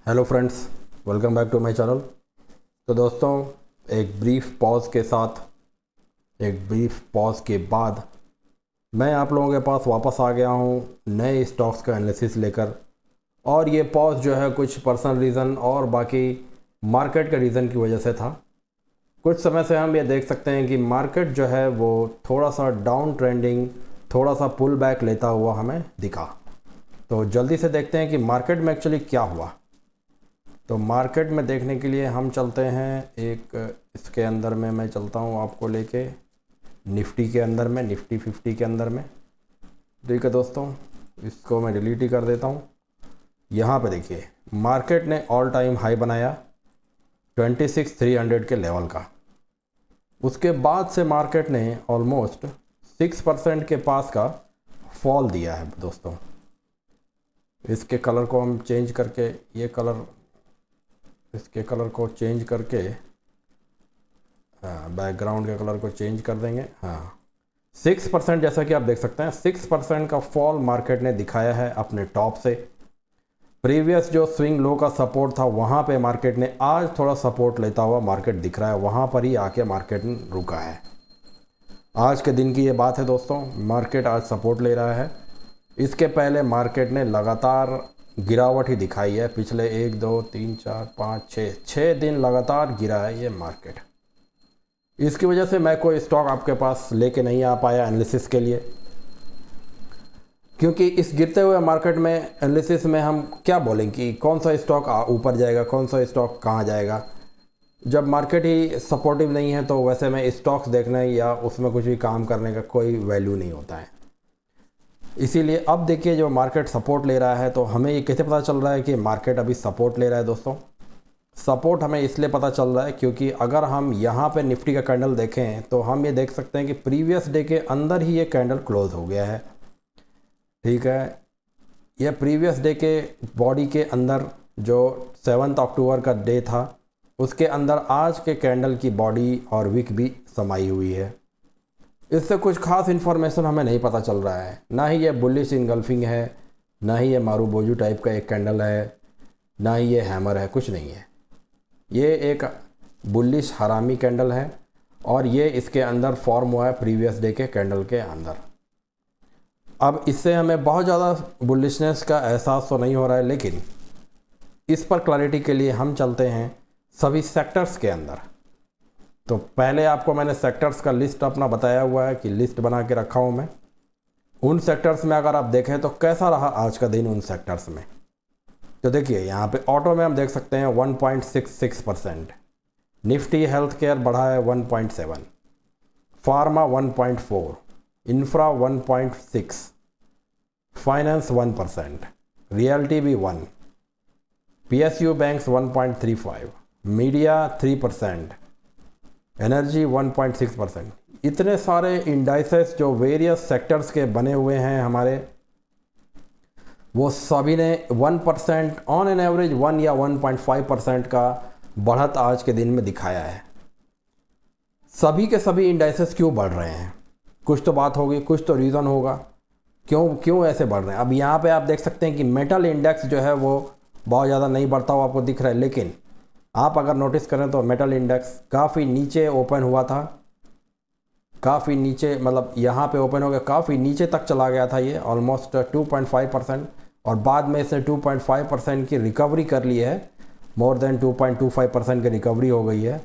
Hello friends, welcome back to my channel. तो दोस्तों, एक ब्रीफ पॉज के बाद मैं आप लोगों के पास वापस आ गया हूँ नए स्टॉक्स का एनालिसिस लेकर। और ये पॉज जो है कुछ पर्सनल रीज़न और बाकी मार्केट के रीज़न की वजह से था। कुछ समय से हम ये देख सकते हैं कि मार्केट जो है वो थोड़ा सा डाउन ट्रेंडिंग, थोड़ा सा पुल बैक लेता हुआ हमें दिखा। तो जल्दी से देखते हैं कि मार्केट में एक्चुअली क्या हुआ। तो मार्केट में देखने के लिए हम चलते हैं इसके अंदर में मैं चलता हूँ आपको लेके निफ्टी के अंदर में, निफ्टी 50 के अंदर में। ठीक है दोस्तों, इसको मैं डिलीट ही कर देता हूँ। यहाँ पे देखिए मार्केट ने ऑल टाइम हाई बनाया 26,300 के लेवल का। उसके बाद से मार्केट ने ऑलमोस्ट 6% के पास का फॉल दिया है दोस्तों। इसके कलर को हम चेंज करके इसके कलर को चेंज करके बैकग्राउंड के कलर को चेंज कर देंगे। 6%, जैसा कि आप देख सकते हैं 6% का फॉल मार्केट ने दिखाया है अपने टॉप से। प्रीवियस जो स्विंग लो का सपोर्ट था वहाँ पे मार्केट ने आज थोड़ा सपोर्ट लेता हुआ मार्केट दिख रहा है, वहाँ पर ही आके मार्केट रुका है। आज के दिन की ये बात है दोस्तों, मार्केट आज सपोर्ट ले रहा है। इसके पहले मार्केट ने लगातार गिरावट ही दिखाई है। पिछले 1 2 3 4 5 6 दिन लगातार गिरा है ये मार्केट। इसकी वजह से मैं कोई स्टॉक आपके पास लेके नहीं आ पाया एनालिसिस के लिए, क्योंकि इस गिरते हुए मार्केट में एनालिसिस में हम क्या बोलेंगे कि कौन सा स्टॉक ऊपर जाएगा, कौन सा स्टॉक कहाँ जाएगा। जब मार्केट ही सपोर्टिव नहीं है तो वैसे में स्टॉक्स देखने या उसमें कुछ भी काम करने का कोई वैल्यू नहीं होता है। इसीलिए अब देखिए जो मार्केट सपोर्ट ले रहा है, तो हमें ये कैसे पता चल रहा है कि मार्केट अभी सपोर्ट ले रहा है दोस्तों। सपोर्ट हमें इसलिए पता चल रहा है क्योंकि अगर हम यहाँ पे निफ्टी का कैंडल देखें तो हम ये देख सकते हैं कि प्रीवियस डे के अंदर ही ये कैंडल क्लोज हो गया है। ठीक है, यह प्रीवियस डे के बॉडी के अंदर जो 7 अक्टूबर का डे था उसके अंदर आज के कैंडल की बॉडी और विक भी समाई हुई है। इससे कुछ खास इन्फॉर्मेशन हमें नहीं पता चल रहा है, ना ही ये बुलिश इनगल्फिंग है, ना ही ये मारूबोजू टाइप का एक कैंडल है, ना ही ये हैमर है, कुछ नहीं है। ये एक बुलिश हरामी कैंडल है और ये इसके अंदर फॉर्म हुआ है प्रीवियस डे के कैंडल के अंदर। अब इससे हमें बहुत ज़्यादा बुलिशनेस का एहसास तो नहीं हो रहा है, लेकिन इस पर क्लैरिटी के लिए हम चलते हैं सभी सेक्टर्स के अंदर। तो पहले आपको मैंने सेक्टर्स का लिस्ट अपना बताया हुआ है कि लिस्ट बना के रखा हूँ मैं। उन सेक्टर्स में अगर आप देखें तो कैसा रहा आज का दिन उन सेक्टर्स में, तो देखिए यहाँ पे ऑटो में हम देख सकते हैं 1.66%, निफ्टी हेल्थ केयर बढ़ा है 1.7, फार्मा 1.4, इंफ्रा 1.6, फाइनेंस 1%, रियल्टी भी 1, PSU बैंक्स 1.35, मीडिया 3%, एनर्जी 1.6%। इतने सारे इंडाइसेस जो वेरियस सेक्टर्स के बने हुए हैं हमारे, वो सभी ने 1% ऑन एन एवरेज 1 या 1.5% का बढ़त आज के दिन में दिखाया है। सभी के सभी इंडाइसेस क्यों बढ़ रहे हैं, कुछ तो बात होगी, कुछ तो रीज़न होगा क्यों ऐसे बढ़ रहे हैं। अब यहाँ पे आप देख सकते हैं कि मेटल इंडेक्स जो है वो बहुत ज़्यादा नहीं बढ़ता हुआ आपको दिख रहा है, लेकिन आप अगर नोटिस करें तो मेटल इंडेक्स काफ़ी नीचे ओपन हुआ था, काफ़ी नीचे, मतलब यहाँ पे ओपन हो गया, काफ़ी नीचे तक चला गया था ये ऑलमोस्ट 2.5%, और बाद में इसने 2.5% की रिकवरी कर ली है, मोर देन 2.25% की रिकवरी हो गई है।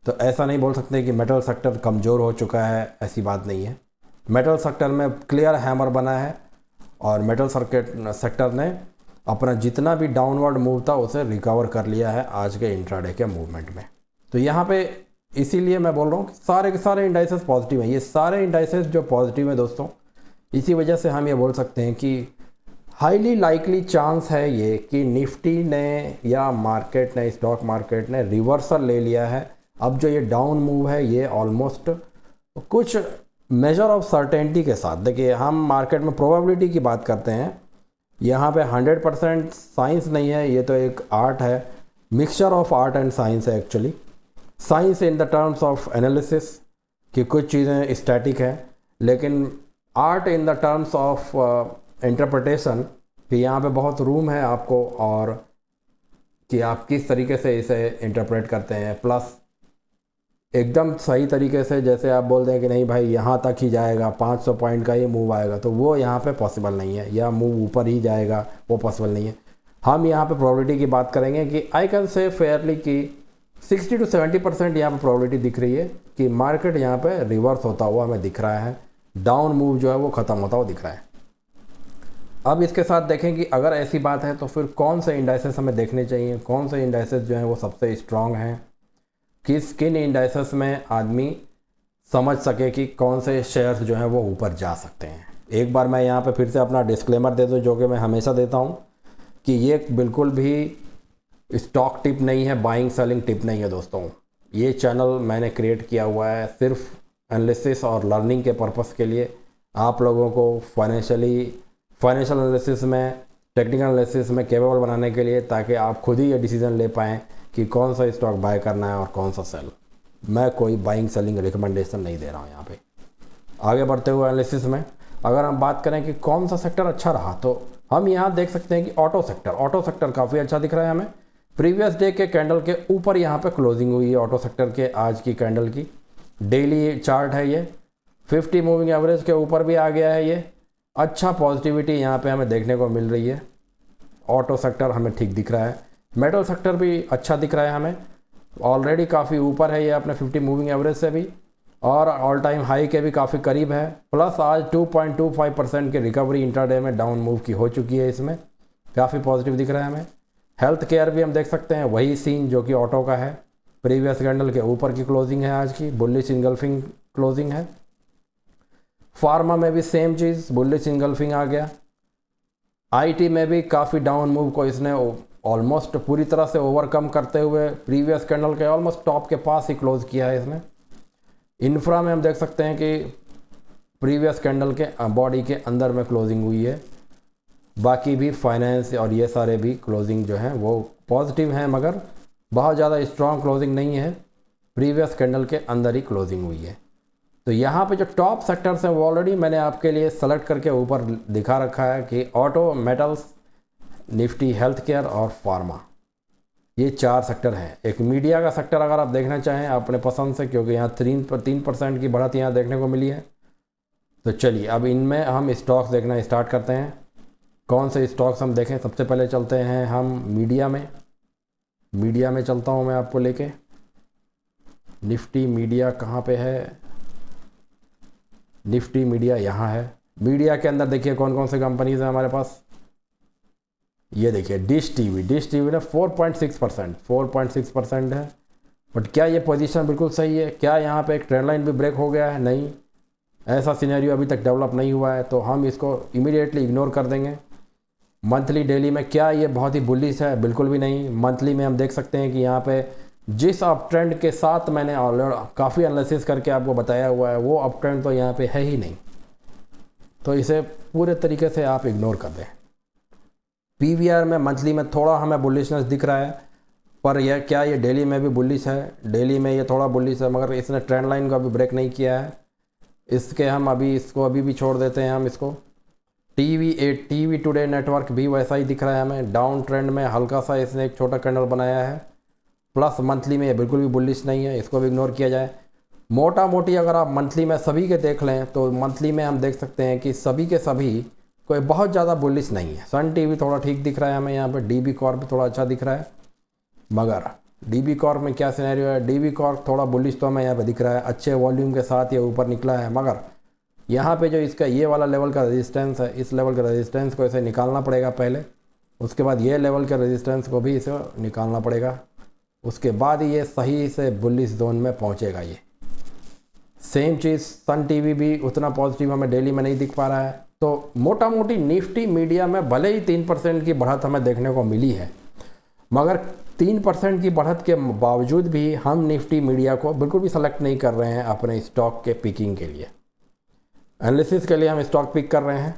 तो ऐसा नहीं बोल सकते कि मेटल सेक्टर कमज़ोर हो चुका है, ऐसी बात नहीं है। मेटल सेक्टर में क्लियर हैमर बना है और मेटल सेक्टर ने अपना जितना भी डाउनवर्ड मूव था उसे रिकवर कर लिया है आज के इंट्राडे के मूवमेंट में। तो यहाँ पे इसीलिए मैं बोल रहा हूँ कि सारे के सारे इंडाइसेस पॉजिटिव हैं। ये सारे इंडाइसेस जो पॉजिटिव हैं दोस्तों, इसी वजह से हम ये बोल सकते हैं कि हाईली लाइकली चांस है ये कि निफ्टी ने या मार्केट ने, स्टॉक मार्केट ने रिवर्सल ले लिया है। अब जो ये डाउन मूव है ये ऑलमोस्ट कुछ मेजर ऑफ सर्टेनिटी के साथ, देखिए हम मार्केट में प्रोबेबिलिटी की बात करते हैं, यहाँ पे 100% साइंस नहीं है, ये तो एक आर्ट है, mixture of art and science है actually. Science in the terms of analysis कि कुछ चीज़ें स्टैटिक हैं, लेकिन art in the terms of interpretation कि यहाँ पे बहुत रूम है आपको और कि आप किस तरीके से इसे इंटरप्रेट करते हैं। प्लस एकदम सही तरीके से जैसे आप बोल दें कि नहीं भाई यहाँ तक ही जाएगा, 500 पॉइंट का ही मूव आएगा, तो वो यहाँ पे पॉसिबल नहीं है, या मूव ऊपर ही जाएगा वो पॉसिबल नहीं है। हम यहाँ पे प्रोबेबिलिटी की बात करेंगे कि आई कैन से फेयरली कि 60 to 70% यहाँ पे प्रोबेबिलिटी दिख रही है कि मार्केट यहाँ पे रिवर्स होता हुआ हमें दिख रहा है, डाउन मूव जो है वो ख़त्म होता हुआ दिख रहा है। अब इसके साथ देखें कि अगर ऐसी बात है तो फिर कौन से इंडाइसेस हमें देखने चाहिए, कौन से इंडाइसेस जो हैं वो सबसे स्ट्रॉन्ग हैं, किन इंडाइसेस में आदमी समझ सके कि कौन से शेयर्स जो हैं वो ऊपर जा सकते हैं। एक बार मैं यहाँ पे फिर से अपना डिस्क्लेमर दे दूँ जो कि मैं हमेशा देता हूँ कि ये बिल्कुल भी स्टॉक टिप नहीं है, बाइंग सेलिंग टिप नहीं है दोस्तों। ये चैनल मैंने क्रिएट किया हुआ है सिर्फ एनालिसिस और लर्निंग के पर्पस के लिए, आप लोगों को फाइनेंशियल एनालिसिस में, टेक्निकल एनालिसिस में कैपेबल बनाने के लिए, ताकि आप खुद ही ये डिसीजन ले पाएँ कि कौन सा स्टॉक बाय करना है और कौन सा सेल। मैं कोई बाइंग सेलिंग रिकमेंडेशन नहीं दे रहा हूँ यहाँ पे। आगे बढ़ते हुए एनालिसिस में अगर हम बात करें कि कौन सा सेक्टर अच्छा रहा, तो हम यहाँ देख सकते हैं कि ऑटो सेक्टर काफ़ी अच्छा दिख रहा है हमें। प्रीवियस डे के कैंडल के ऊपर यहाँ पे क्लोजिंग हुई है ऑटो सेक्टर के, आज की कैंडल की डेली चार्ट है ये, 50 मूविंग एवरेज के ऊपर भी आ गया है ये। अच्छा पॉजिटिविटी यहाँ पे हमें देखने को मिल रही है। ऑटो सेक्टर हमें ठीक दिख रहा है, मेटल सेक्टर भी अच्छा दिख रहा है हमें, ऑलरेडी काफ़ी ऊपर है ये अपने 50 मूविंग एवरेज से भी, और ऑल टाइम हाई के भी काफ़ी करीब है। प्लस आज 2.25% की रिकवरी इंट्राडे में डाउन मूव की हो चुकी है, इसमें काफ़ी पॉजिटिव दिख रहा है हमें। हेल्थ केयर भी हम देख सकते हैं वही सीन जो कि ऑटो का है, प्रीवियस कैंडल के ऊपर की क्लोजिंग है आज की, बुलिश इंगल्फिंग क्लोजिंग है। फार्मा में भी सेम चीज़, बुलिश इंगल्फिंग आ गया। आईटी में भी काफ़ी डाउन मूव को इसने ऑलमोस्ट पूरी तरह से ओवरकम करते हुए प्रीवियस कैंडल के ऑलमोस्ट टॉप के पास ही क्लोज किया है इसने। इंफ्रा में हम देख सकते हैं कि प्रीवियस कैंडल के बॉडी के अंदर में क्लोजिंग हुई है। बाकी भी फाइनेंस और ये सारे भी क्लोजिंग जो हैं वो पॉजिटिव हैं, मगर बहुत ज़्यादा स्ट्रॉन्ग क्लोजिंग नहीं है, प्रीवियस कैंडल के अंदर ही क्लोजिंग हुई है। तो यहाँ पे जो टॉप सेक्टर्स हैं वो ऑलरेडी मैंने आपके लिए सेलेक्ट करके ऊपर दिखा रखा है कि auto, metals, Nifty, health care और फार्मा, ये 4 सेक्टर हैं। एक मीडिया का सेक्टर अगर आप देखना चाहें अपने पसंद से, क्योंकि यहाँ 3% की बढ़त यहाँ देखने को मिली है। तो चलिए अब इनमें हम स्टॉक्स देखना स्टार्ट करते हैं। कौन से स्टॉक्स हम देखें, सबसे पहले चलते हैं हम मीडिया में चलता हूँ मैं आपको लेके। निफ्टी मीडिया कहाँ पे है, निफ्टी मीडिया यहाँ है। मीडिया के अंदर देखिए कौन कौन से कंपनीज हैं हमारे पास। ये देखिए डिश टीवी ने 4.6% है। बट क्या ये पोजीशन बिल्कुल सही है? क्या यहाँ पे एक ट्रेंड लाइन भी ब्रेक हो गया है? नहीं, ऐसा सिनेरियो अभी तक डेवलप नहीं हुआ है, तो हम इसको इमीडिएटली इग्नोर कर देंगे। मंथली, डेली में क्या ये बहुत ही बुलिश है? बिल्कुल भी नहीं। मंथली में हम देख सकते हैं कि यहाँ पे जिस अप ट्रेंड के साथ मैंने ऑलरेडी काफ़ी एनालिसिस करके आपको बताया हुआ है, वो अप ट्रेंड तो यहाँ पे है ही नहीं, तो इसे पूरे तरीके से आप इग्नोर कर दें। पीवीआर में मंथली में थोड़ा हमें बुलिशनेस दिख रहा है, पर यह क्या ये डेली में भी बुलिश है? डेली में ये थोड़ा बुलिश है, मगर इसने ट्रेंड लाइन को अभी ब्रेक नहीं किया है। इसके हम अभी भी छोड़ देते हैं हम इसको। टीवी टुडे नेटवर्क भी वैसा ही दिख रहा है हमें, डाउन ट्रेंड में हल्का सा इसने एक छोटा कैंडल बनाया है। प्लस मंथली में ये बिल्कुल भी बुलिश नहीं है, इसको भी इग्नोर किया जाए। मोटा मोटी अगर आप मंथली में सभी के देख लें तो मंथली में हम देख सकते हैं कि सभी के सभी कोई बहुत ज़्यादा बुलिश नहीं है। सन टीवी थोड़ा ठीक दिख रहा है हमें यहाँ पे, डीबी कॉर्प भी थोड़ा अच्छा दिख रहा है, मगर डीबी कॉर्प में क्या सिनेरियो है? डीबी कॉर्प थोड़ा बुलिश तो हमें यहाँ पे दिख रहा है, अच्छे वॉल्यूम के साथ ये ऊपर निकला है, मगर यहाँ पे जो इसका ये वाला लेवल का रेजिस्टेंस है, इस लेवल के रेजिस्टेंस को इसे निकालना पड़ेगा पहले, उसके बाद ये लेवल के रेजिस्टेंस को भी इसे निकालना पड़ेगा, उसके बाद ये सही से बुलिश जोन में पहुँचेगा। ये सेम चीज़ सन टीवी भी उतना पॉजिटिव हमें डेली में नहीं दिख पा रहा है। तो मोटा मोटी निफ्टी मीडिया में भले ही 3% की बढ़त हमें देखने को मिली है, मगर 3% की बढ़त के बावजूद भी हम निफ्टी मीडिया को बिल्कुल भी सेलेक्ट नहीं कर रहे हैं अपने स्टॉक के पिकिंग के लिए। एनालिसिस के लिए हम स्टॉक पिक कर रहे हैं,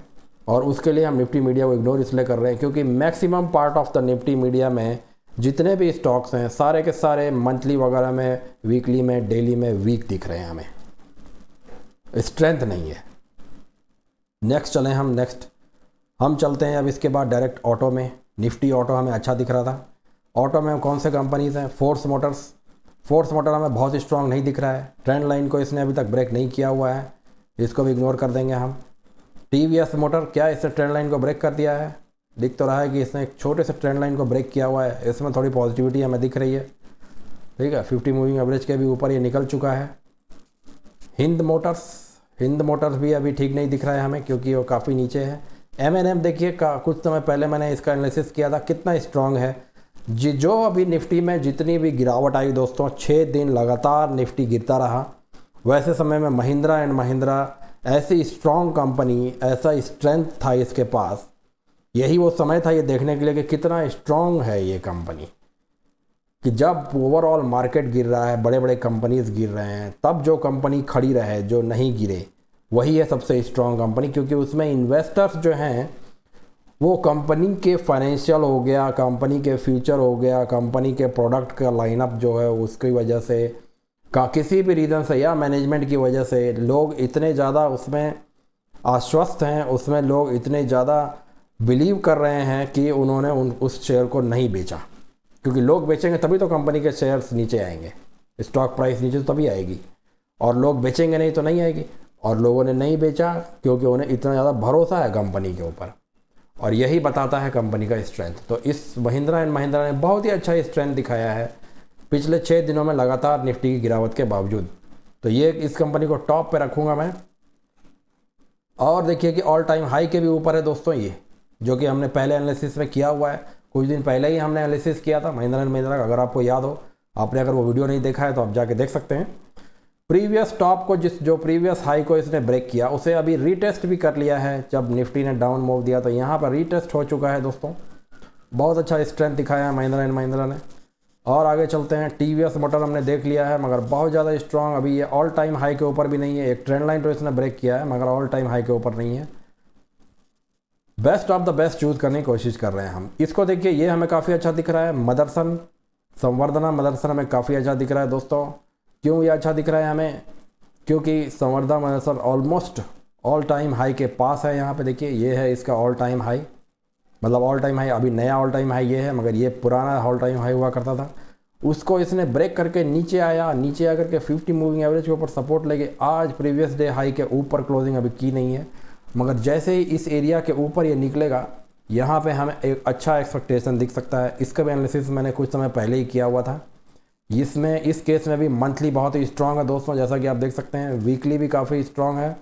और उसके लिए हम निफ्टी मीडिया को इग्नोर इसलिए कर रहे हैं क्योंकि maximum part of the Nifty media में जितने भी स्टॉक्स हैं सारे के सारे मंथली वगैरह में, वीकली में, डेली में वीक दिख रहे हैं, हमें स्ट्रेंथ नहीं है। नेक्स्ट हम चलते हैं अब इसके बाद डायरेक्ट ऑटो में। निफ्टी ऑटो हमें अच्छा दिख रहा था, ऑटो में कौन से कंपनीज़ हैं? Force Motors. फोर्स मोटर हमें बहुत स्ट्रॉन्ग नहीं दिख रहा है, ट्रेंड लाइन को इसने अभी तक ब्रेक नहीं किया हुआ है, इसको भी इग्नोर कर देंगे हम। टीवीएस मोटर, क्या इसने ट्रेंड लाइन को ब्रेक कर दिया है? दिख तो रहा है कि इसने एक छोटे से ट्रेंड लाइन को ब्रेक किया हुआ है, इसमें थोड़ी पॉजिटिविटी हमें दिख रही है। ठीक है, 50 मूविंग एवरेज के भी ऊपर ये निकल चुका है। हिंद मोटर्स भी अभी ठीक नहीं दिख रहा है हमें, क्योंकि वो काफ़ी नीचे है। M&M देखिए, कुछ समय पहले मैंने इसका एनालिसिस किया था, कितना स्ट्रॉन्ग है जी। जो अभी निफ्टी में जितनी भी गिरावट आई दोस्तों, 6 दिन लगातार निफ्टी गिरता रहा। वैसे समय में महिंद्रा एंड महिंद्रा ऐसी स्ट्रॉन्ग कंपनी, ऐसा स्ट्रेंथ था इसके पास, यही वो समय था ये देखने के लिए कि कितना स्ट्रॉन्ग है ये कंपनी, कि जब ओवरऑल मार्केट गिर रहा है, बड़े बड़े कंपनीज गिर रहे हैं, तब जो कंपनी खड़ी रहे, जो नहीं गिरे, वही है सबसे स्ट्रॉन्ग कंपनी। क्योंकि उसमें इन्वेस्टर्स जो हैं वो कंपनी के फाइनेंशियल हो गया, कंपनी के फ्यूचर हो गया, कंपनी के प्रोडक्ट का लाइनअप जो है उसकी वजह से, किसी भी रीज़न से या मैनेजमेंट की वजह से लोग इतने ज़्यादा उसमें आश्वस्त हैं, उसमें लोग इतने ज़्यादा बिलीव कर रहे हैं कि उन्होंने उस शेयर को नहीं बेचा। क्योंकि लोग बेचेंगे तभी तो कंपनी के शेयर्स नीचे आएंगे, स्टॉक प्राइस नीचे तो तभी आएगी, और लोग बेचेंगे नहीं तो नहीं आएगी। और लोगों ने नहीं बेचा क्योंकि उन्हें इतना ज़्यादा भरोसा है कंपनी के ऊपर, और यही बताता है कंपनी का स्ट्रेंथ। तो इस महिंद्रा एंड महिंद्रा ने बहुत ही अच्छा स्ट्रेंथ दिखाया है पिछले 6 दिनों में लगातार निफ्टी की गिरावट के बावजूद। तो ये इस कंपनी को टॉप पे रखूँगा मैं। और देखिए कि ऑल टाइम हाई के भी ऊपर है दोस्तों ये, जो कि हमने पहले एनालिसिस में किया हुआ है, कुछ दिन पहले ही हमने एनालिसिस किया था महिंद्रा एंड महिंद्रा का। अगर आपको याद हो, आपने अगर वो वीडियो नहीं देखा है तो आप जाके देख सकते हैं। प्रीवियस टॉप को, जो प्रीवियस हाई को इसने ब्रेक किया, उसे अभी रीटेस्ट भी कर लिया है। जब निफ्टी ने डाउन मूव दिया तो यहाँ पर रीटेस्ट हो चुका है दोस्तों। बहुत अच्छा स्ट्रेंथ दिखाया है महिंद्रा एंड महिंद्रा ने। और आगे चलते हैं, टीवीएस मोटर हमने देख लिया है, मगर बहुत ज़्यादा स्ट्रॉन्ग, अभी ये ऑल टाइम हाई के ऊपर भी नहीं है। एक ट्रेंड लाइन तो इसने ब्रेक किया है, मगर ऑल टाइम हाई के ऊपर नहीं है। Best of the best choose करने की कोशिश कर रहे हैं हम। इसको देखिए, ये हमें काफ़ी अच्छा दिख रहा है। मदरसन, संवर्धना मदरसन हमें काफ़ी अच्छा दिख रहा है दोस्तों। क्यों ये अच्छा दिख रहा है हमें? क्योंकि Samvardhana Motherson almost all time high के पास है। यहाँ पे देखिए, ये है इसका ऑल टाइम हाई, मतलब ऑल टाइम हाई, अभी नया ऑल टाइम हाई ये है, मगर ये पुराना ऑल टाइम हाई हुआ करता था। उसको इसने ब्रेक करके नीचे आया, नीचे आकर के 50 मूविंग एवरेज के ऊपर सपोर्ट लेके आज प्रीवियस डे हाई के ऊपर क्लोजिंग अभी की नहीं है, मगर जैसे ही इस एरिया के ऊपर ये निकलेगा, यहाँ पे हमें एक अच्छा एक्सपेक्टेशन दिख सकता है। इसका भी एनालिसिस मैंने कुछ समय पहले ही किया हुआ था। इसमें इस केस में भी मंथली बहुत ही स्ट्रॉन्ग है दोस्तों, जैसा कि आप देख सकते हैं। वीकली भी काफ़ी स्ट्रॉन्ग है,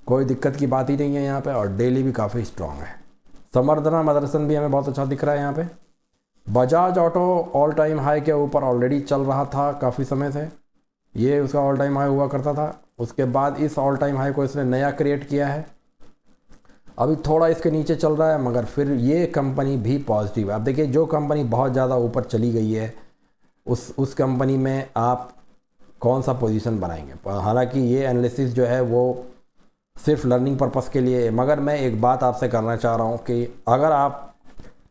कोई दिक्कत की बात ही नहीं है यहाँ पे, और डेली भी काफ़ी स्ट्रॉन्ग है। संवर्धना मदरसन भी हमें बहुत अच्छा दिख रहा है यहाँ पे। Bajaj auto all time high के ऊपर ऑलरेडी चल रहा था काफ़ी समय से, ये उसका ऑल टाइम हाई हुआ करता था। उसके बाद इस ऑल टाइम हाई को इसने नया क्रिएट किया है, अभी थोड़ा इसके नीचे चल रहा है, मगर फिर ये कंपनी भी पॉजिटिव है। अब देखिए, जो कंपनी बहुत ज़्यादा ऊपर चली गई है, उस कंपनी में आप कौन सा पोजीशन बनाएंगे। हालांकि ये एनालिसिस जो है वो सिर्फ लर्निंग पर्पस के लिए है, मगर मैं एक बात आपसे करना चाह रहा हूँ कि अगर आप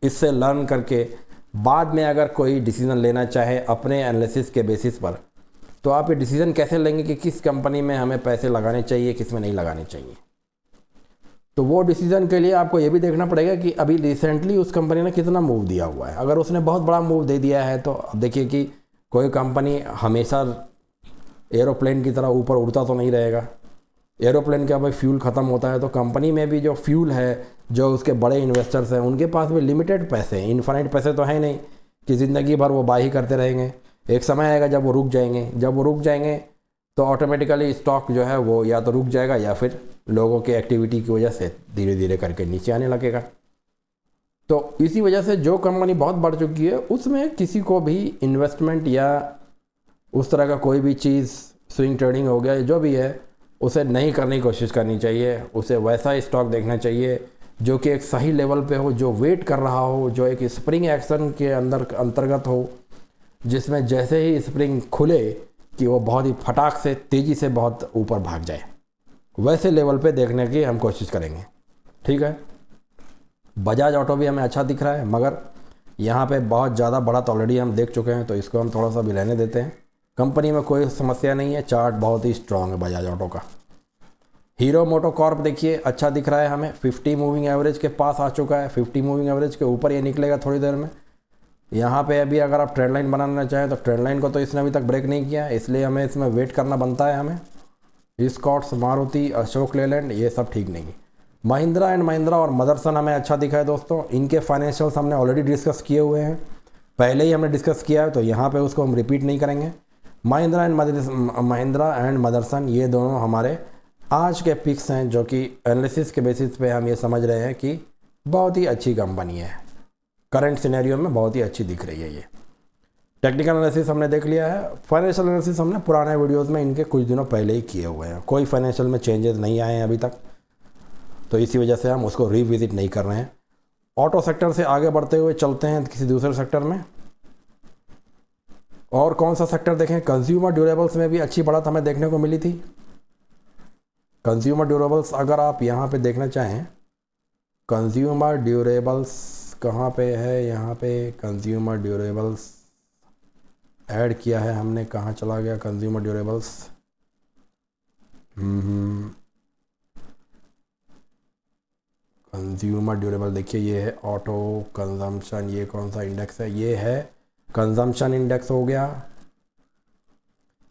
इससे लर्न करके बाद में अगर कोई डिसीज़न लेना चाहे अपने एनालिसिस के बेसिस पर, तो आप ये डिसीज़न कैसे लेंगे कि किस कंपनी में हमें पैसे लगाने चाहिए, किस में नहीं लगाने चाहिए। तो वो डिसीज़न के लिए आपको ये भी देखना पड़ेगा कि अभी रिसेंटली उस कंपनी ने कितना मूव दिया हुआ है। अगर उसने बहुत बड़ा मूव दे दिया है तो अब देखिए कि कोई कंपनी हमेशा एरोप्लेन की तरह ऊपर उड़ता तो नहीं रहेगा। एरोप्लेन का भाई फ्यूल ख़त्म होता है, तो कंपनी में भी जो फ्यूल है, जो उसके बड़े इन्वेस्टर्स हैं, उनके पास भी लिमिटेड पैसे हैं, इनफाइनाइट पैसे तो है नहीं कि ज़िंदगी भर वो बाई करते रहेंगे। एक समय आएगा जब वो रुक जाएंगे, जब वो रुक जाएंगे तो ऑटोमेटिकली स्टॉक जो है वो या तो रुक जाएगा या फिर लोगों की एक्टिविटी की वजह से धीरे धीरे करके नीचे आने लगेगा। तो इसी वजह से जो कंपनी बहुत बढ़ चुकी है उसमें किसी को भी इन्वेस्टमेंट या उस तरह का कोई भी चीज़, स्विंग ट्रेडिंग हो गया, जो भी है, उसे नहीं करने की कोशिश करनी चाहिए। उसे वैसा स्टॉक देखना चाहिए जो कि एक सही लेवल पे हो, जो वेट कर रहा हो, जो एक स्प्रिंग एक्शन के अंतर्गत हो, जिसमें जैसे ही स्प्रिंग खुले कि वो बहुत ही फटाक से तेज़ी से बहुत ऊपर भाग जाए, वैसे लेवल पे देखने की हम कोशिश करेंगे। ठीक है, बजाज ऑटो भी हमें अच्छा दिख रहा है, मगर यहाँ पे बहुत ज़्यादा बढ़त ऑलरेडी हम देख चुके हैं, तो इसको हम थोड़ा सा भी रहने देते हैं। कंपनी में कोई समस्या नहीं है, चार्ट बहुत ही स्ट्रॉन्ग है बजाज ऑटो का। हीरो मोटोकॉर्प देखिए अच्छा दिख रहा है हमें, 50 मूविंग एवरेज के पास आ चुका है, 50 मूविंग एवरेज के ऊपर ये निकलेगा थोड़ी देर में। यहाँ पे अभी अगर आप ट्रेंड लाइन बनाना चाहें तो ट्रेंड लाइन को तो इसने अभी तक ब्रेक नहीं किया है, इसलिए हमें इसमें वेट करना बनता है हमें। स्कॉट्स, मारुति, अशोक लेलैंड ये सब ठीक नहीं। महिंद्रा एंड महिंद्रा और मदरसन हमें अच्छा दिखा है दोस्तों। इनके फाइनेंशियल्स हमने ऑलरेडी डिस्कस किए हुए हैं, पहले ही हमने डिस्कस किया है, तो यहाँ पे उसको हम रिपीट नहीं करेंगे। महिंद्रा एंड मदरसन ये दोनों हमारे आज के पिक्स हैं, जो कि एनालिसिस के बेसिस पे हम ये समझ रहे हैं कि बहुत ही अच्छी कंपनी है, करंट सिनेरियो में बहुत ही अच्छी दिख रही है ये। टेक्निकल एनालिसिस हमने देख लिया है। फाइनेंशियल एनालिसिस हमने पुराने वीडियोस में इनके कुछ दिनों पहले ही किए हुए हैं, कोई फाइनेंशियल में चेंजेस नहीं आए हैं अभी तक, तो इसी वजह से हम उसको रिविजिट नहीं कर रहे हैं। ऑटो सेक्टर से आगे बढ़ते हुए चलते हैं किसी दूसरे सेक्टर में। और कौन सा सेक्टर देखें? कंज्यूमर ड्यूरेबल्स में भी अच्छी बढ़त हमें देखने को मिली थी। कंज्यूमर ड्यूरेबल्स अगर आप यहाँ पे देखना चाहें, कंज्यूमर ड्यूरेबल्स कहाँ पे है? यहाँ पे कंज्यूमर ड्यूरेबल्स ऐड किया है हमने, कहाँ चला गया कंज्यूमर ड्यूरेबल्स? कंज्यूमर ड्यूरेबल देखिए, ये है ऑटो कंजम्पशन। ये कौन सा इंडेक्स है? ये है कंजम्पशन इंडेक्स हो गया।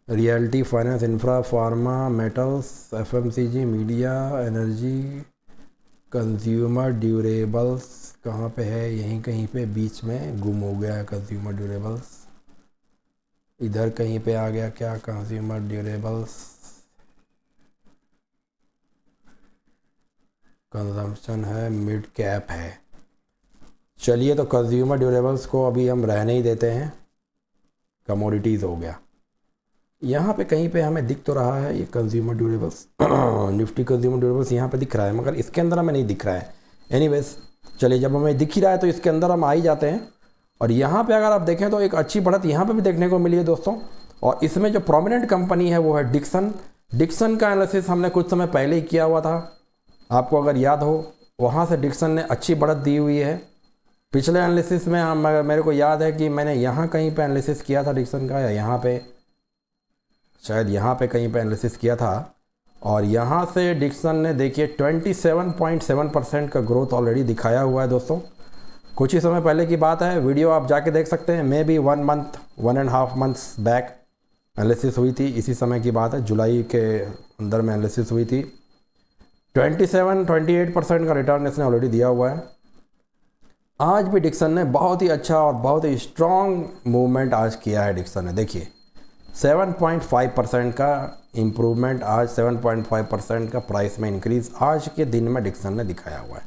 Realty, finance, infra, pharma, metals, FMCG, media, energy. Consumer durables कहाँ पे है? यहीं कहीं पे बीच में गुम हो गया है कंज्यूमर ड्यूरेबल्स। इधर कहीं पे आ गया क्या कंज्यूमर ड्यूरेबल्स? कंजम्पशन है, मिड कैप है। चलिए, तो कंज्यूमर ड्यूरेबल्स को अभी हम रहने ही देते हैं, कमोडिटीज़ हो गया। यहाँ पे कहीं पे हमें दिख तो रहा है ये consumer durables Nifty consumer durables यहाँ पे दिख रहा है, मगर इसके अंदर हमें नहीं दिख रहा है। एनीवेज, चलिए, जब हमें दिख ही रहा है तो इसके अंदर हम आ ही जाते हैं। और यहाँ पे अगर आप देखें तो एक अच्छी बढ़त यहाँ पे भी देखने को मिली है दोस्तों। और इसमें जो प्रोमिनेंट कंपनी है वो है डिक्सन। डिक्सन का एनालिसिस हमने कुछ समय पहले ही किया हुआ था, आपको अगर याद हो। वहाँ से डिक्सन ने अच्छी बढ़त दी हुई है। पिछले एनालिसिस में मेरे को याद है कि मैंने यहाँ कहीं पे एनालिसिस किया था डिक्सन का, या यहाँ पे शायद यहाँ पे कहीं पे एनालिसिस किया था। और यहाँ से डिक्सन ने देखिए 27.7% का ग्रोथ ऑलरेडी दिखाया हुआ है दोस्तों। कुछ ही समय पहले की बात है, वीडियो आप जाके देख सकते हैं। May be 1.5 months back analysis हुई थी, इसी समय की बात है, जुलाई के अंदर में एनालिसिस हुई थी। 27-28% का रिटर्न इसने ऑलरेडी दिया हुआ है। आज भी डिक्सन ने बहुत ही अच्छा और बहुत ही स्ट्रॉन्ग मूवमेंट आज किया है। डिक्सन ने देखिए 7.5% का इम्प्रूवमेंट, आज 7.5% का प्राइस में इंक्रीज़ आज के दिन में डिक्सन ने दिखाया हुआ है।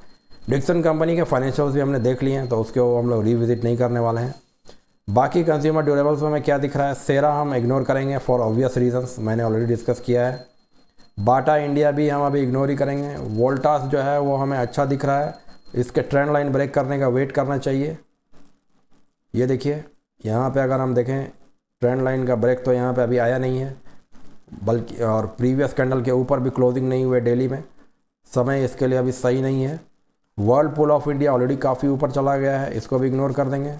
डिक्सन कंपनी के फाइनेंशियल्स भी हमने देख लिए हैं, तो उसके हम लोग रिविजिट नहीं करने वाले हैं। बाकी कंज्यूमर ड्यूरेबल्स में हमें क्या दिख रहा है? सेरा हम इग्नोर करेंगे फॉर ऑब्वियस रीजंस, मैंने ऑलरेडी डिस्कस किया है। बाटा इंडिया भी हम अभी इग्नोर ही करेंगे। वोल्टास जो है वो हमें अच्छा दिख रहा है, इसके ट्रेंड लाइन ब्रेक करने का वेट करना चाहिए। ये देखिए, यहाँ पे अगर हम देखें ट्रेंड लाइन का ब्रेक तो यहाँ पे अभी आया नहीं है, बल्कि और प्रीवियस कैंडल के ऊपर भी क्लोजिंग नहीं हुए डेली में, समय इसके लिए अभी सही नहीं है। वर्लपूल ऑफ इंडिया ऑलरेडी काफ़ी ऊपर चला गया है, इसको भी इग्नोर कर देंगे।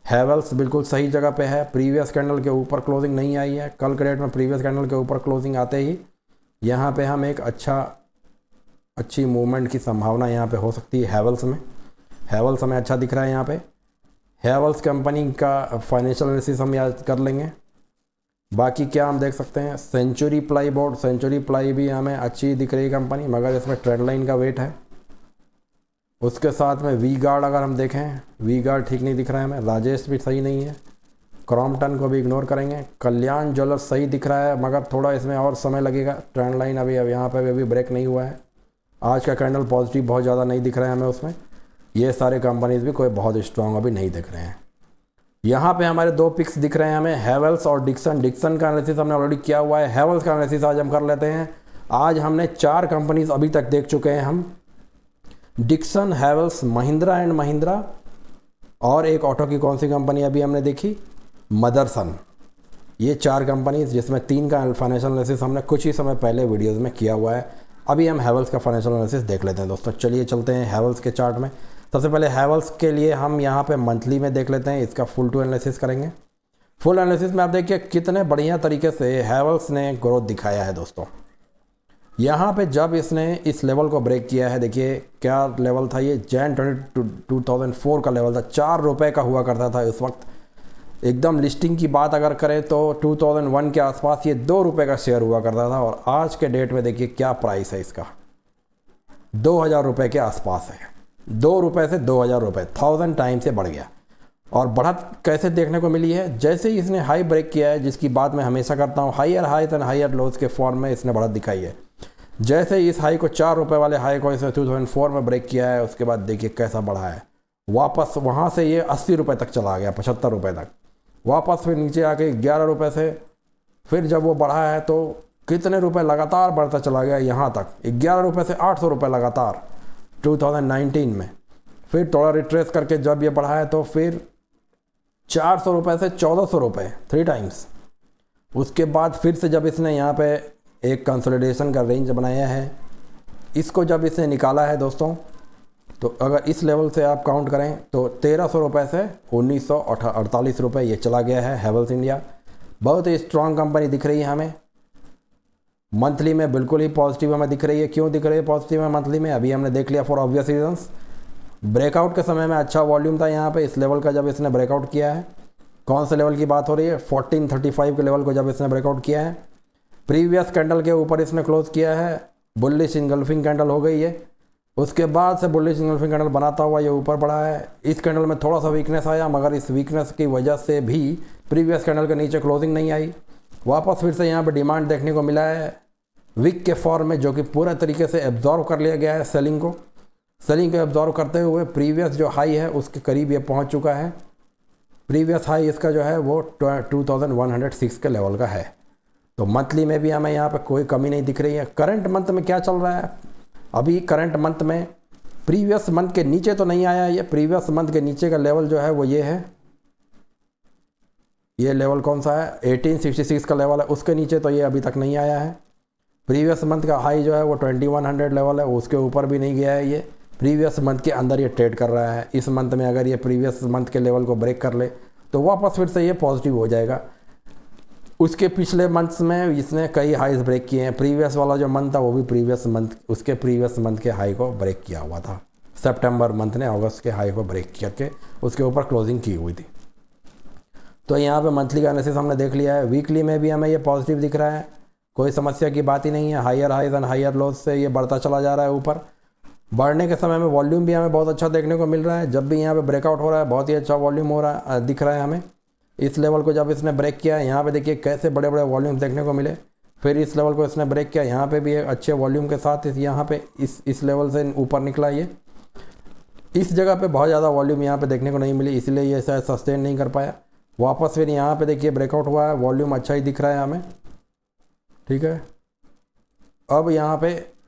हैवेल्स बिल्कुल सही जगह पे है, प्रीवियस कैंडल के ऊपर क्लोजिंग नहीं आई है। कल के डेट में प्रीवियस कैंडल के ऊपर क्लोजिंग आते ही यहाँ पे हम एक अच्छी मूवमेंट की संभावना यहाँ पे हो सकती है हैवेल्स में। हैवेल्स हमें अच्छा दिख रहा है यहाँ पे। हैवेल्स कंपनी का फाइनेंशियल एनालिसिस हम याद कर लेंगे। बाकी क्या हम देख सकते हैं? Century ply board, century ply भी हमें अच्छी दिख रही है कंपनी, मगर इसमें ट्रेंड लाइन का वेट है। उसके साथ में वी गार्ड अगर हम देखें, वी गार्ड ठीक नहीं दिख रहा है हमें। राजेश भी सही नहीं है। क्रॉम्पटन को भी इग्नोर करेंगे। कल्याण ज्वेलर्स सही दिख रहा है, मगर थोड़ा इसमें और समय लगेगा। ट्रेंड लाइन अभी यहाँ पे अभी ब्रेक नहीं हुआ है। आज का कैंडल पॉजिटिव बहुत ज़्यादा नहीं दिख रहा है हमें उसमें। ये सारे कंपनीज भी कोई बहुत स्ट्रॉन्ग अभी नहीं दिख रहे हैं। यहाँ पे हमारे दो पिक्स दिख रहे हैं हमें, हैवेल्स और डिक्सन। डिक्सन का एनालिसिस हमने ऑलरेडी किया हुआ है। हैवेल्स का एनालिसिस आज हम कर लेते हैं। आज हमने 4 कंपनीज अभी तक देख चुके हैं हम, डिक्सन, हैवेल्स, महिंद्रा एंड महिंद्रा, और एक ऑटो की कौन सी कंपनी अभी हमने देखी? मदरसन। ये 4 कंपनीज, जिसमें 3 का फाइनेंशियल एनालिसिस हमने कुछ ही समय पहले वीडियोस में किया हुआ है। अभी हम हैवेल्स का फाइनेंशियल एनालिसिस देख लेते हैं दोस्तों। चलिए चलते हैं हैवेल्स के चार्ट में। सबसे पहले हैवेल्स के लिए हम यहाँ पे मंथली में देख लेते हैं, इसका फुल टू एनालिसिस करेंगे। फुल एनालिसिस में आप देखिए कितने बढ़िया तरीके से हैवेल्स ने ग्रोथ दिखाया है दोस्तों। यहाँ पे जब इसने इस लेवल को ब्रेक किया है, देखिए क्या लेवल था ये, जैन 2004 का लेवल था, 4 रुपये का हुआ करता था उस वक्त। एकदम लिस्टिंग की बात अगर करें तो 2001 के आसपास ये 2 रुपये का शेयर हुआ करता था, और आज के डेट में देखिए क्या प्राइस है इसका, 2000 रुपये के आसपास है। 2 रुपये से 2000 रुपये, 1000 टाइम से बढ़ गया। और बढ़त कैसे देखने को मिली है, जैसे ही इसने हाई ब्रेक किया है, जिसकी बात मैं हमेशा करता हूँ, higher highs and higher lows के फॉर्म में इसने बढ़त दिखाई है। जैसे ही इस हाई को 4 रुपये वाले हाई को इसने 2004 में ब्रेक किया है, उसके बाद देखिए कैसा बढ़ा है। वापस वहाँ से ये 80 रुपये तक चला गया, 75 रुपये तक, वापस फिर नीचे आके 11 रुपये से फिर जब वो बढ़ा है तो कितने रुपए लगातार बढ़ता चला गया, यहाँ तक 11 रुपये से 800 रुपये लगातार 2019 में। फिर थोड़ा रिट्रेस करके जब ये बढ़ा है तो फिर 400 रुपये से 1400 रुपये, 3 टाइम्स। उसके बाद फिर से जब इसने यहाँ पे एक कंसोलिडेशन का रेंज बनाया है, इसको जब इसने निकाला है दोस्तों, तो अगर इस लेवल से आप काउंट करें तो 1300 रुपये से 1948 रुपये ये चला गया है। हैवेल्स इंडिया बहुत ही स्ट्रॉन्ग कंपनी दिख रही है हमें। मंथली में बिल्कुल ही पॉजिटिव हमें दिख रही है। क्यों दिख रही है पॉजिटिव है मंथली में, अभी हमने देख लिया फॉर ऑब्वियस रीजंस। ब्रेकआउट के समय में अच्छा वॉल्यूम था यहाँ पे, इस लेवल का जब इसने ब्रेकआउट किया है। कौन से लेवल की बात हो रही है, 1435 के लेवल को जब इसने ब्रेकआउट किया है, प्रीवियस कैंडल के ऊपर इसने क्लोज किया है, बुलिश इंगल्फिंग कैंडल हो गई है। उसके बाद से बुलिश इंगल्फिंग कैंडल बनाता हुआ ये ऊपर बढ़ा है। इस कैंडल में थोड़ा सा वीकनेस आया, मगर इस वीकनेस की वजह से भी प्रीवियस कैंडल के नीचे क्लोजिंग नहीं आई। वापस फिर से यहाँ पे डिमांड देखने को मिला है विक के फॉर्म में, जो कि पूरा तरीके से एब्जॉर्व कर लिया गया है सेलिंग को। सेलिंग को एब्जॉर्व करते हुए प्रीवियस जो हाई है उसके करीब ये पहुँच चुका है। प्रीवियस हाई इसका जो है वो 2106 के लेवल का है। तो मंथली में भी हमें यहाँ पे कोई कमी नहीं दिख रही है। करंट मंथ में क्या चल रहा है, अभी करंट मंथ में प्रीवियस मंथ के नीचे तो नहीं आया ये। प्रीवियस मंथ के नीचे का लेवल जो है वो ये है, ये लेवल कौन सा है, 1866 का लेवल है, उसके नीचे तो ये अभी तक नहीं आया है। प्रीवियस मंथ का हाई जो है वो 2100 लेवल है, उसके ऊपर भी नहीं गया है ये। प्रीवियस मंथ के अंदर ये ट्रेड कर रहा है। इस मंथ में अगर ये प्रीवियस मंथ के लेवल को ब्रेक कर ले तो वापस फिर से ये पॉजिटिव हो जाएगा। उसके पिछले मंथ्स में इसने कई हाईज ब्रेक किए हैं। प्रीवियस वाला जो मंथ था वो भी प्रीवियस मंथ, उसके प्रीवियस मंथ के हाई को ब्रेक किया हुआ था। सितंबर मंथ ने अगस्त के हाई को ब्रेक करके उसके ऊपर क्लोजिंग की हुई थी। तो यहाँ पे मंथली का एनालिसिस हमने देख लिया है। वीकली में भी हमें ये पॉजिटिव दिख रहा है, कोई समस्या की बात ही नहीं है। Higher highs and higher lows से ये बढ़ता चला जा रहा है ऊपर। बढ़ने के समय में वॉल्यूम भी हमें बहुत अच्छा देखने को मिल रहा है। जब भी यहाँ पे ब्रेकआउट हो रहा है बहुत ही अच्छा वॉल्यूम हो रहा है, दिख रहा है हमें। इस लेवल को जब इसने ब्रेक किया है, यहाँ पे देखिए कैसे बड़े बड़े वॉल्यूम देखने को मिले। फिर इस लेवल को इसने ब्रेक किया, यहाँ पे भी एक अच्छे वॉल्यूम के साथ यहाँ पे इस लेवल से ऊपर निकला ये। इस जगह पे बहुत ज़्यादा वॉल्यूम यहाँ पे देखने को नहीं मिली, इसलिए ये शायद सस्टेन नहीं कर पाया। वापस फिर यहाँ पे देखिए ब्रेकआउट हुआ है, वॉल्यूम अच्छा ही दिख रहा है हमें, ठीक है। अब यहाँ पे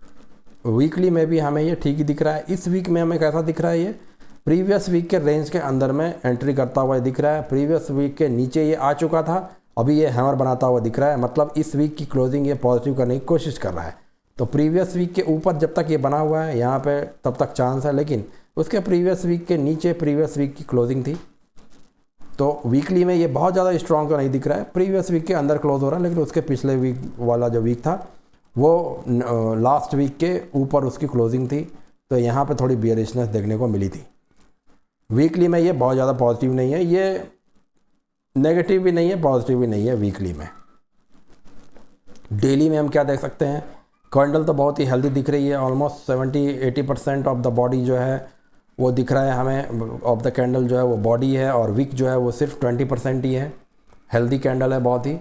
वीकली में भी हमें ये ठीक ही दिख रहा है। इस वीक में हमें कैसा दिख रहा है, ये प्रीवियस वीक के रेंज के अंदर में एंट्री करता हुआ दिख रहा है। प्रीवियस वीक के नीचे ये आ चुका था, अभी ये हैमर बनाता हुआ दिख रहा है। मतलब इस वीक की क्लोजिंग ये पॉजिटिव करने की कोशिश कर रहा है। तो प्रीवियस वीक के ऊपर जब तक ये बना हुआ है यहाँ पे तब तक चांस है, लेकिन उसके प्रीवियस वीक के नीचे प्रीवियस वीक की क्लोजिंग थी। तो वीकली में ये बहुत ज़्यादा स्ट्रॉन्ग तो नहीं दिख रहा है। प्रीवियस वीक के अंदर क्लोज हो रहा है, लेकिन उसके पिछले वीक वाला जो वीक था वो लास्ट वीक के ऊपर उसकी क्लोजिंग थी। तो यहाँ पे थोड़ी बियरिशनेस देखने को मिली थी। वीकली में ये बहुत ज़्यादा पॉजिटिव नहीं है, ये नेगेटिव भी नहीं है पॉजिटिव भी नहीं है वीकली में। डेली में हम क्या देख सकते हैं, कैंडल तो बहुत ही हेल्दी दिख रही है। ऑलमोस्ट 70-80% ऑफ द बॉडी जो है वो दिख रहा है हमें, ऑफ द कैंडल जो है वो बॉडी है, और विक जो है वो सिर्फ 20% ही है। हेल्दी कैंडल है बहुत ही।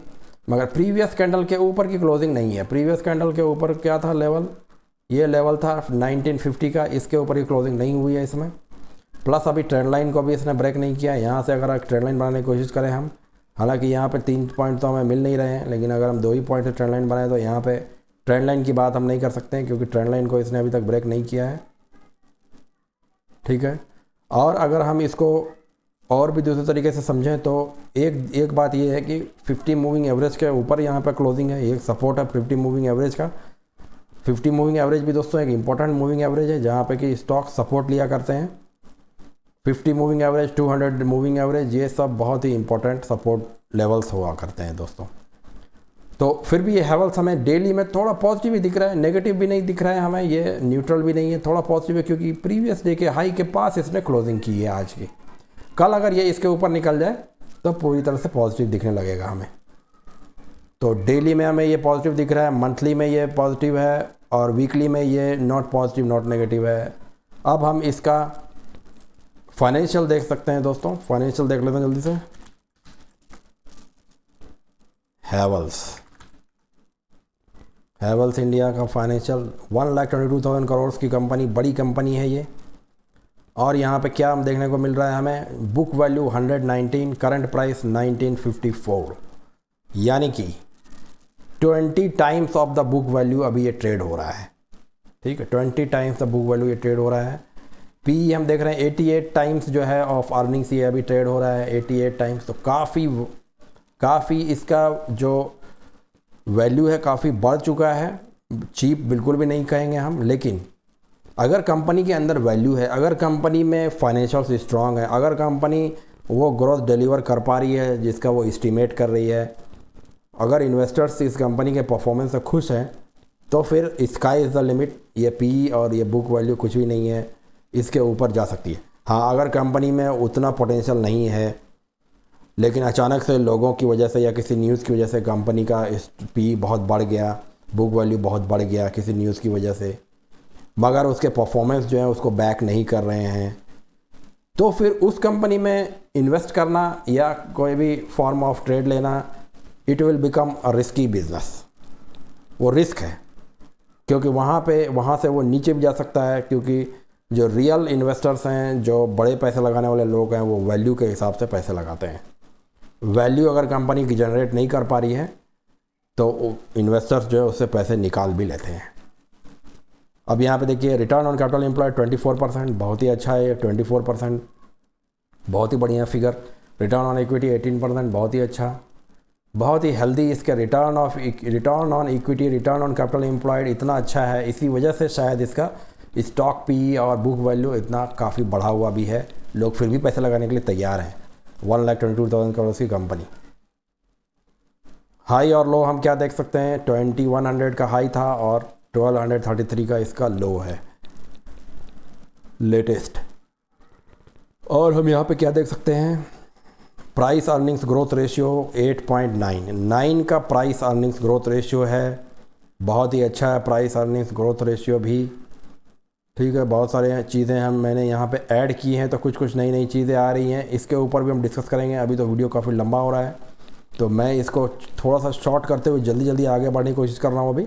मगर प्रीवियस कैंडल के ऊपर की क्लोजिंग नहीं है। प्रीवियस कैंडल के ऊपर क्या था लेवल, ये लेवल था 1950 का, इसके ऊपर की क्लोजिंग नहीं हुई है इसमें। प्लस अभी ट्रेंड लाइन को भी इसने ब्रेक नहीं किया। यहाँ से अगर ट्रेंड लाइन बनाने की कोशिश करें हम, हालांकि यहाँ पे 3 पॉइंट तो हमें मिल नहीं रहे हैं, लेकिन अगर हम 2 ही पॉइंट से ट्रेंड लाइन बनाए तो यहाँ पे ट्रेंड लाइन की बात हम नहीं कर सकते हैं, क्योंकि ट्रेंड लाइन को इसने अभी तक ब्रेक नहीं किया है, ठीक है। और अगर हम इसको और भी दूसरे तरीके से समझें तो एक बात ये है कि 50 मूविंग एवरेज के ऊपर यहाँ पर क्लोजिंग है। एक सपोर्ट है 50 मूविंग एवरेज का। 50 मूविंग एवरेज भी दोस्तों एक इंपॉर्टेंट मूविंग एवरेज है, जहाँ पे कि स्टॉक सपोर्ट लिया करते हैं। 50 मूविंग एवरेज, 200 मूविंग एवरेज, ये सब बहुत ही इंपॉर्टेंट सपोर्ट लेवल्स हुआ करते हैं दोस्तों। तो फिर भी ये हैवल्स हमें डेली में थोड़ा पॉजिटिव ही दिख रहा है, नेगेटिव भी नहीं दिख रहा है हमें, ये न्यूट्रल भी नहीं है, थोड़ा पॉजिटिव है क्योंकि प्रीवियस डे के हाई के पास इसने क्लोजिंग की है आज की। कल अगर ये इसके ऊपर निकल जाए तो पूरी तरह से पॉजिटिव दिखने लगेगा हमें। तो डेली में हमें ये पॉजिटिव दिख रहा है, मंथली में ये पॉजिटिव है और वीकली में ये नॉट पॉजिटिव नॉट नेगेटिव है। अब हम इसका फाइनेंशियल देख सकते हैं दोस्तों, फाइनेंशियल देख लेते हैं जल्दी से। हैवल्स इंडिया का फाइनेंशियल 1,22,000 करोड़ की कंपनी, बड़ी कंपनी है ये। और यहाँ पे क्या हम देखने को मिल रहा है हमें, बुक वैल्यू 119, करंट प्राइस 1954, यानी कि 20 times of the book value अभी ये ट्रेड हो रहा है। ठीक है, 20 टाइम्स द बुक वैल्यू ये ट्रेड हो रहा है। पी हम देख रहे हैं 88 टाइम्स जो है ऑफ अर्निंग्स ये अभी ट्रेड हो रहा है, 88 टाइम्स। तो काफ़ी इसका जो वैल्यू है काफ़ी बढ़ चुका है। चीप बिल्कुल भी नहीं कहेंगे हम, लेकिन अगर कंपनी के अंदर वैल्यू है, अगर कंपनी में फाइनेंशियल स्ट्रांग है, अगर कंपनी वो ग्रोथ डिलीवर कर पा रही है जिसका वो एस्टीमेट कर रही है, अगर इन्वेस्टर्स इस कंपनी के परफॉर्मेंस से खुश हैं, तो फिर स्काई इज़ द लिमिट। ये पी और ये बुक वैल्यू कुछ भी नहीं है, इसके ऊपर जा सकती है। हाँ, अगर कंपनी में उतना पोटेंशियल नहीं है, लेकिन अचानक से लोगों की वजह से या किसी न्यूज़ की वजह से कंपनी का पी बहुत बढ़ गया, बुक वैल्यू बहुत बढ़ गया किसी न्यूज़ की वजह से, मगर उसके परफॉर्मेंस जो है उसको बैक नहीं कर रहे हैं, तो फिर उस कंपनी में इन्वेस्ट करना या कोई भी फॉर्म ऑफ ट्रेड लेना, it will become a risky business. वो रिस्क है क्योंकि वहाँ से वो नीचे भी जा सकता है, क्योंकि जो रियल इन्वेस्टर्स हैं, जो बड़े पैसे लगाने वाले लोग हैं, वो वैल्यू के हिसाब से पैसे लगाते हैं। वैल्यू अगर कंपनी की जनरेट नहीं कर पा रही है तो इन्वेस्टर्स जो है उससे पैसे निकाल भी लेते हैं। अब यहाँ पे देखिए रिटर्न ऑन कैपिटल एम्प्लॉयड 24%, बहुत ही अच्छा है। 24% बहुत ही बढ़िया फिगर। रिटर्न ऑन इक्विटी 18%, बहुत ही अच्छा, बहुत ही हेल्दी। इसका return on equity, return on capital employed इतना अच्छा है, इसी वजह से शायद इसका स्टॉक पी और बुक वैल्यू इतना काफ़ी बढ़ा हुआ भी है। लोग फिर भी पैसे लगाने के लिए तैयार हैं। 1,22,000 करोड़ की कंपनी। हाई और लो हम क्या देख सकते हैं, 2100 का हाई था और 1233 का इसका लो है लेटेस्ट। और हम यहाँ पे क्या देख सकते हैं, प्राइस अर्निंग्स ग्रोथ रेशियो 8.9 का प्राइस अर्निंग्स ग्रोथ रेशियो है, बहुत ही अच्छा है प्राइस अर्निंग्स ग्रोथ रेशियो भी। ठीक है, बहुत सारे चीज़ें मैंने यहाँ पे ऐड की हैं, तो कुछ नई चीज़ें आ रही हैं, इसके ऊपर भी हम डिस्कस करेंगे। अभी तो वीडियो काफ़ी लंबा हो रहा है, तो मैं इसको थोड़ा सा शॉर्ट करते हुए जल्दी आगे बढ़ने की कोशिश कर रहा हूँ। अभी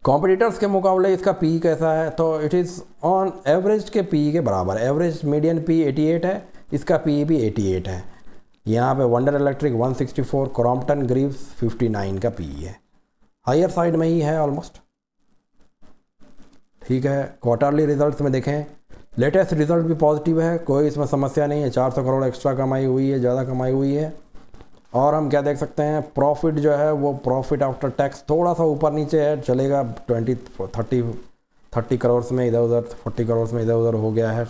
कॉम्पिटिटर्स के मुकाबले इसका पी कैसा है, तो इट इज़ ऑन एवरेज के पी के बराबर। एवरेज मीडियन पी 88 है, इसका पी भी 88 है। यहाँ पे वंडर इलेक्ट्रिक 164, क्रॉम्पटन ग्रीव्स 59 का पी है, हायर साइड में ही है ऑलमोस्ट। ठीक है, क्वार्टरली रिजल्ट्स में देखें, लेटेस्ट रिजल्ट भी पॉजिटिव है, कोई इसमें समस्या नहीं है। 400 करोड़ एक्स्ट्रा कमाई हुई है, ज़्यादा कमाई हुई है। और हम क्या देख सकते हैं, प्रॉफिट जो है वो प्रॉफिट आफ्टर टैक्स थोड़ा सा ऊपर नीचे है, चलेगा 30 करोड़ में इधर उधर, 40 करोड़ में इधर उधर हो गया है,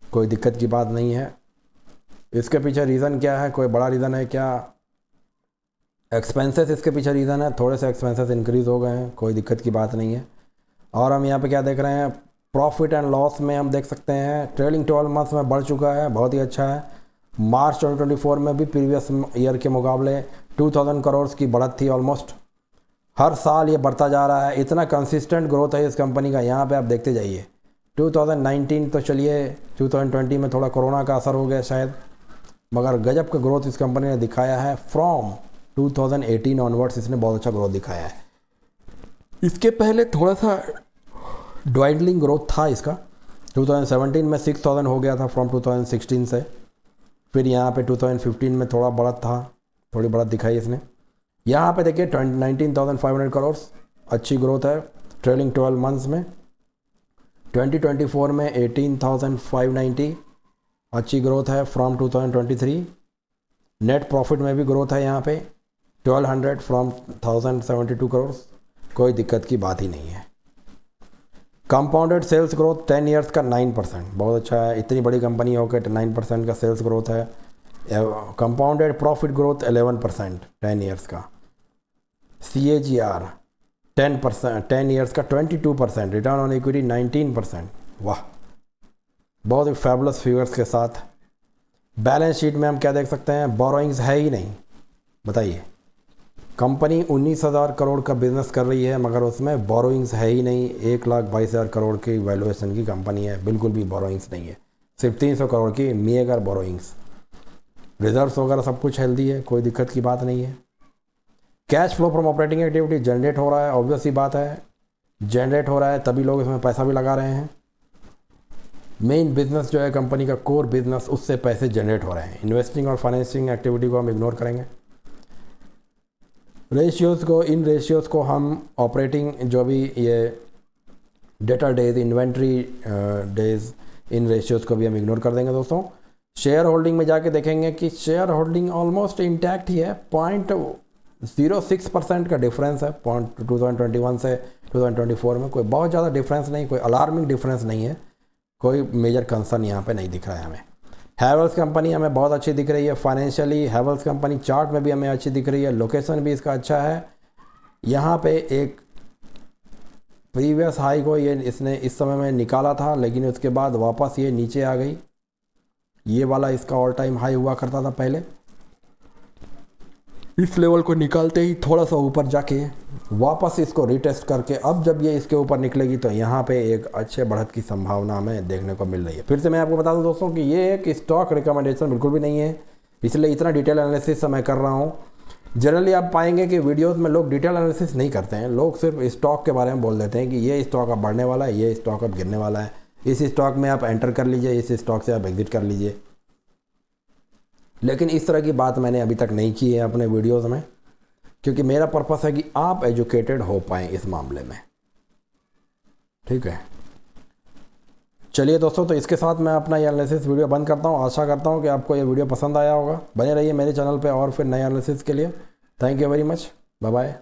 कोई दिक्कत की बात नहीं है। इसके पीछे रीज़न क्या है, कोई बड़ा रीज़न है क्या, एक्सपेंसेस इसके पीछे रीज़न है, थोड़े से एक्सपेंसेस इंक्रीज़ हो गए हैं, कोई दिक्कत की बात नहीं है। और हम यहाँ पे क्या देख रहे हैं, प्रॉफिट एंड लॉस में हम देख सकते हैं ट्रेलिंग 12 मंथ्स में बढ़ चुका है, बहुत ही अच्छा है। मार्च 2024 में भी प्रीवियस ईयर के मुकाबले 2000 करोड़ की बढ़त थी ऑलमोस्ट। हर साल ये बढ़ता जा रहा है, इतना कंसिस्टेंट ग्रोथ है इस कंपनी का। यहाँ पे आप देखते जाइए, 2019 तो चलिए, 2020 में थोड़ा कोरोना का असर हो गया शायद, मगर गजब का ग्रोथ इस कंपनी ने दिखाया है। फ्रॉम 2018 ऑनवर्ड्स इसने बहुत अच्छा ग्रोथ दिखाया है। इसके पहले थोड़ा सा ड्वाइडलिंग ग्रोथ था इसका, 2017 में 6000 हो गया था फ्रॉम 2016 से। फिर यहाँ पे 2015 में थोड़ा बढ़त था, थोड़ी बढ़त दिखाई इसने। यहाँ पे देखिए 19,500 करोड़, अच्छी ग्रोथ है ट्रेलिंग 12 मंथ्स में। 2024 में 18,590, अच्छी ग्रोथ है फ्रॉम 2023। नेट प्रॉफिट में भी ग्रोथ है यहाँ पे 1200 फ्रॉम 1072 करोड़, कोई दिक्कत की बात ही नहीं है। कंपाउंडेड सेल्स ग्रोथ 10 ईयर्स का 9%, बहुत अच्छा है। इतनी बड़ी कंपनी होकर 9% का सेल्स ग्रोथ है। कंपाउंडेड प्रॉफिट ग्रोथ 11% 10 ईयर्स का। CAGR 10%, 10 ईयर्स का 22%, रिटर्न ऑन इक्विटी 19%। वाह, बहुत ही फैबुलस फिगर्स के साथ। बैलेंस शीट में हम क्या देख सकते हैं, बोरोइंग्स है ही नहीं। बताइए, कंपनी 19,000 करोड़ का बिजनेस कर रही है मगर उसमें बोरोइंग्स है ही नहीं। 1,22,000 करोड़ की वैल्यूएशन की कंपनी है, बिल्कुल भी बोरोइंग्स नहीं है। सिर्फ 300 करोड़ की मेगर बोरोइंग्स। रिजर्व्स वगैरह सब कुछ हेल्दी है, कोई दिक्कत की बात नहीं है। Cash flow from operating activity generate हो रहा है, ऑब्वियस सी बात है, जनरेट हो रहा है तभी लोग इसमें पैसा भी लगा रहे हैं। मेन बिजनेस जो है कंपनी का, कोर बिजनेस, उससे पैसे जनरेट हो रहे हैं। इन्वेस्टिंग और फाइनेंसिंग एक्टिविटी को हम इग्नोर करेंगे। रेशियोज़ को, इन रेशियोज़ को हम ऑपरेटिंग जो भी ये डेटर डेज, इन्वेंट्री डेज, इन रेशियोज़ को भी हम इग्नोर कर देंगे दोस्तों। शेयर होल्डिंग में जाके देखेंगे कि शेयर होल्डिंग ऑलमोस्ट इंटैक्ट ही है। 0.06% का डिफरेंस है 2021 से 2024 में। कोई बहुत ज़्यादा डिफरेंस नहीं, कोई अलार्मिंग डिफरेंस नहीं है, कोई मेजर कंसर्न यहाँ पे नहीं दिख रहा है हमें। हैवेल्स कंपनी हमें बहुत अच्छी दिख रही है फाइनेंशियली। हैवेल्स कंपनी चार्ट में भी हमें अच्छी दिख रही है, लोकेशन भी इसका अच्छा है। यहाँ पे एक प्रीवियस हाई को ये इसने इस समय में निकाला था, लेकिन उसके बाद वापस ये नीचे आ गई। ये वाला इसका ऑल टाइम हाई हुआ करता था पहले। इस लेवल को निकालते ही थोड़ा सा ऊपर जाके वापस इसको रिटेस्ट करके अब जब ये इसके ऊपर निकलेगी तो यहाँ पे एक अच्छे बढ़त की संभावना हमें देखने को मिल रही है। फिर से मैं आपको बता दूं दोस्तों कि ये एक स्टॉक रिकमेंडेशन बिल्कुल भी नहीं है, इसलिए इतना डिटेल एनालिसिस मैं कर रहा हूँ। जनरली आप पाएंगे कि वीडियोस में लोग डिटेल एनालिसिस नहीं करते हैं, लोग सिर्फ स्टॉक के बारे में बोल देते हैं कि ये स्टॉक अब बढ़ने वाला है, ये स्टॉक अब गिरने वाला है, इस स्टॉक में आप एंटर कर लीजिए, इस स्टॉक से आप एग्जिट कर लीजिए। लेकिन इस तरह की बात मैंने अभी तक नहीं की है अपने वीडियोस में, क्योंकि मेरा पर्पस है कि आप एजुकेटेड हो पाएँ इस मामले में। ठीक है, चलिए दोस्तों, तो इसके साथ मैं अपना ये एनालिसिस वीडियो बंद करता हूँ। आशा करता हूँ कि आपको ये वीडियो पसंद आया होगा। बने रहिए मेरे चैनल पे और फिर नए एनालिसिस के लिए। Thank you very much, bye bye.